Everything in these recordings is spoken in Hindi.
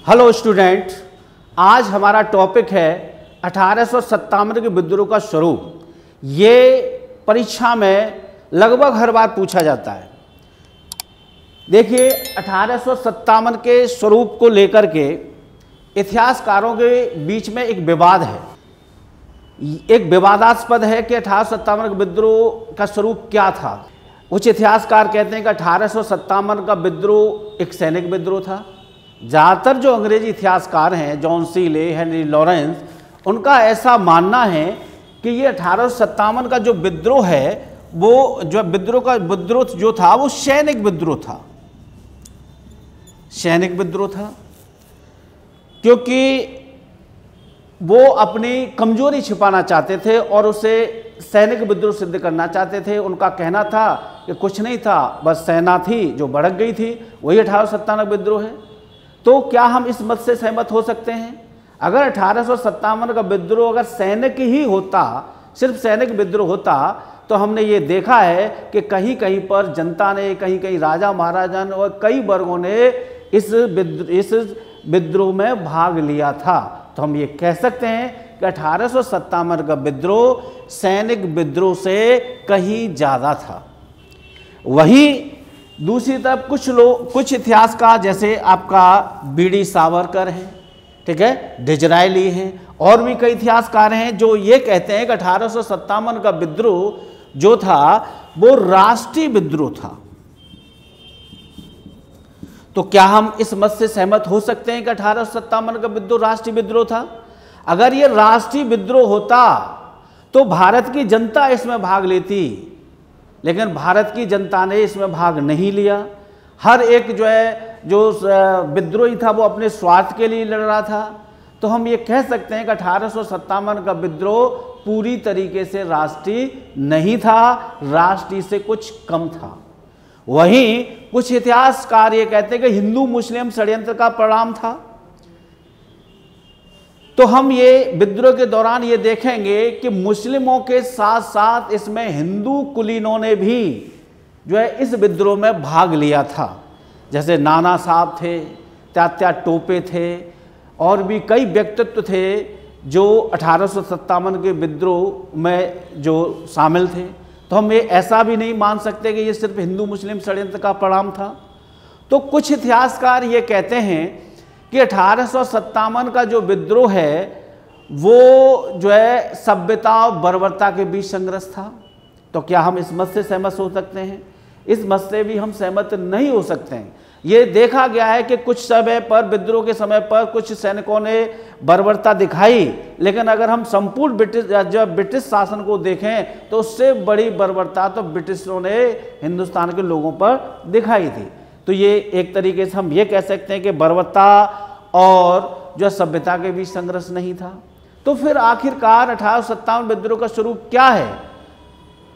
हेलो स्टूडेंट, आज हमारा टॉपिक है 1857 के विद्रोह का स्वरूप। ये परीक्षा में लगभग हर बार पूछा जाता है। देखिए, 1857 के स्वरूप को लेकर के इतिहासकारों के बीच में एक विवाद है। एक विवादास्पद है कि 1857 के विद्रोह का स्वरूप क्या था। कुछ इतिहासकार कहते हैं कि 1857 का विद्रोह एक सैनिक विद्रोह था। ज़्यादातर जो अंग्रेजी इतिहासकार हैं, जॉन सीले, हेनरी लॉरेंस, उनका ऐसा मानना है कि ये 1857 का जो विद्रोह है, वो जो विद्रोह जो था वो सैनिक विद्रोह था। सैनिक विद्रोह था क्योंकि वो अपनी कमजोरी छिपाना चाहते थे और उसे सैनिक विद्रोह सिद्ध करना चाहते थे। उनका कहना था कि कुछ नहीं था, बस सेना थी जो भड़क गई थी, वही 1857 विद्रोह है। तो क्या हम इस मत से सहमत हो सकते हैं? अगर 1857 का विद्रोह अगर सैनिक ही होता, सिर्फ सैनिक विद्रोह होता, तो हमने ये देखा है कि कहीं कहीं पर जनता ने, कहीं कहीं राजा महाराजा और कई वर्गों ने इस विद्रोह में भाग लिया था। तो हम ये कह सकते हैं कि 1857 का विद्रोह सैनिक विद्रोह से कहीं ज़्यादा था। वहीं दूसरी तरफ कुछ इतिहासकार, जैसे आपका बीडी सावरकर हैं, ठीक है, डिजरायली हैं, और भी कई इतिहासकार हैं जो ये कहते हैं कि 1857 का विद्रोह जो था वो राष्ट्रीय विद्रोह था। तो क्या हम इस मत से सहमत हो सकते हैं कि 1857 का विद्रोह राष्ट्रीय विद्रोह था? अगर ये राष्ट्रीय विद्रोह होता तो भारत की जनता इसमें भाग लेती, लेकिन भारत की जनता ने इसमें भाग नहीं लिया। हर एक जो विद्रोही था वो अपने स्वार्थ के लिए लड़ रहा था। तो हम ये कह सकते हैं कि 1857 का विद्रोह पूरी तरीके से राष्ट्रीय नहीं था, राष्ट्रीय से कुछ कम था। वहीं कुछ इतिहासकार ये कहते हैं कि हिंदू मुस्लिम षड्यंत्र का परिणाम था। तो हम ये विद्रोह के दौरान ये देखेंगे कि मुस्लिमों के साथ साथ इसमें हिंदू कुलीनों ने भी जो है इस विद्रोह में भाग लिया था। जैसे नाना साहब थे, तात्या टोपे थे, और भी कई व्यक्तित्व थे जो 1857 के विद्रोह में जो शामिल थे। तो हम ये ऐसा भी नहीं मान सकते कि ये सिर्फ हिंदू मुस्लिम षड्यंत्र का परिणाम था। तो कुछ इतिहासकार ये कहते हैं कि 1857 का जो विद्रोह है वो जो है सभ्यता और बर्बरता के बीच संघर्ष था। तो क्या हम इस मत से सहमत हो सकते हैं? इस मत से भी हम सहमत नहीं हो सकते हैं। ये देखा गया है कि कुछ समय पर, विद्रोह के समय पर, कुछ सैनिकों ने बर्बरता दिखाई, लेकिन अगर हम संपूर्ण ब्रिटिश शासन को देखें तो उससे बड़ी बर्बरता तो ब्रिटिशों ने हिंदुस्तान के लोगों पर दिखाई थी। तो ये एक तरीके से हम ये कह सकते हैं कि बर्बरता और जो सभ्यता के बीच संघर्ष नहीं था। तो फिर आखिरकार 1857 विद्रोह का स्वरूप क्या है?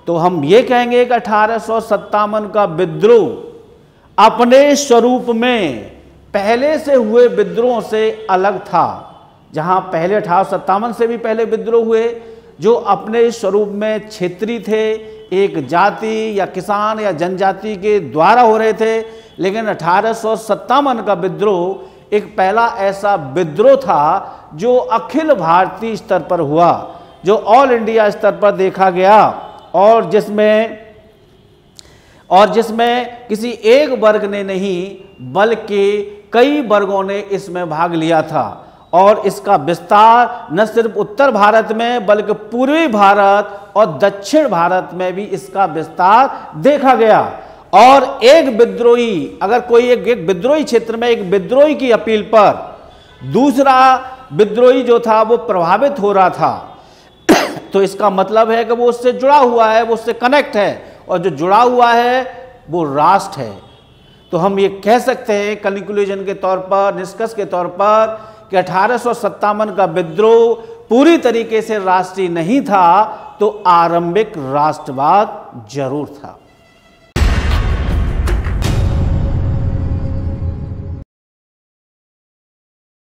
तो हम ये कहेंगे कि 1857 का विद्रोह अपने स्वरूप में पहले से हुए विद्रोह से अलग था। जहां पहले 1857 से भी पहले विद्रोह हुए जो अपने स्वरूप में क्षेत्रीय थे, एक जाति या किसान या जनजाति के द्वारा हो रहे थे, लेकिन 1857 का विद्रोह एक पहला ऐसा विद्रोह था जो अखिल भारतीय स्तर पर हुआ, जो ऑल इंडिया स्तर पर देखा गया, और जिसमें किसी एक वर्ग ने नहीं बल्कि कई वर्गों ने इसमें भाग लिया था। और इसका विस्तार न सिर्फ उत्तर भारत में बल्कि पूर्वी भारत और दक्षिण भारत में भी इसका विस्तार देखा गया। और एक विद्रोही, अगर कोई एक विद्रोही क्षेत्र में एक विद्रोही की अपील पर दूसरा विद्रोही जो था वो प्रभावित हो रहा था, तो इसका मतलब है कि वो उससे जुड़ा हुआ है, वो उससे कनेक्ट है, और जो जुड़ा हुआ है वो राष्ट्र है। तो हम ये कह सकते हैं कंक्लूजन के तौर पर, निष्कर्ष के तौर पर, कि 1857 का विद्रोह पूरी तरीके से राष्ट्रीय नहीं था, तो आरंभिक राष्ट्रवाद जरूर था।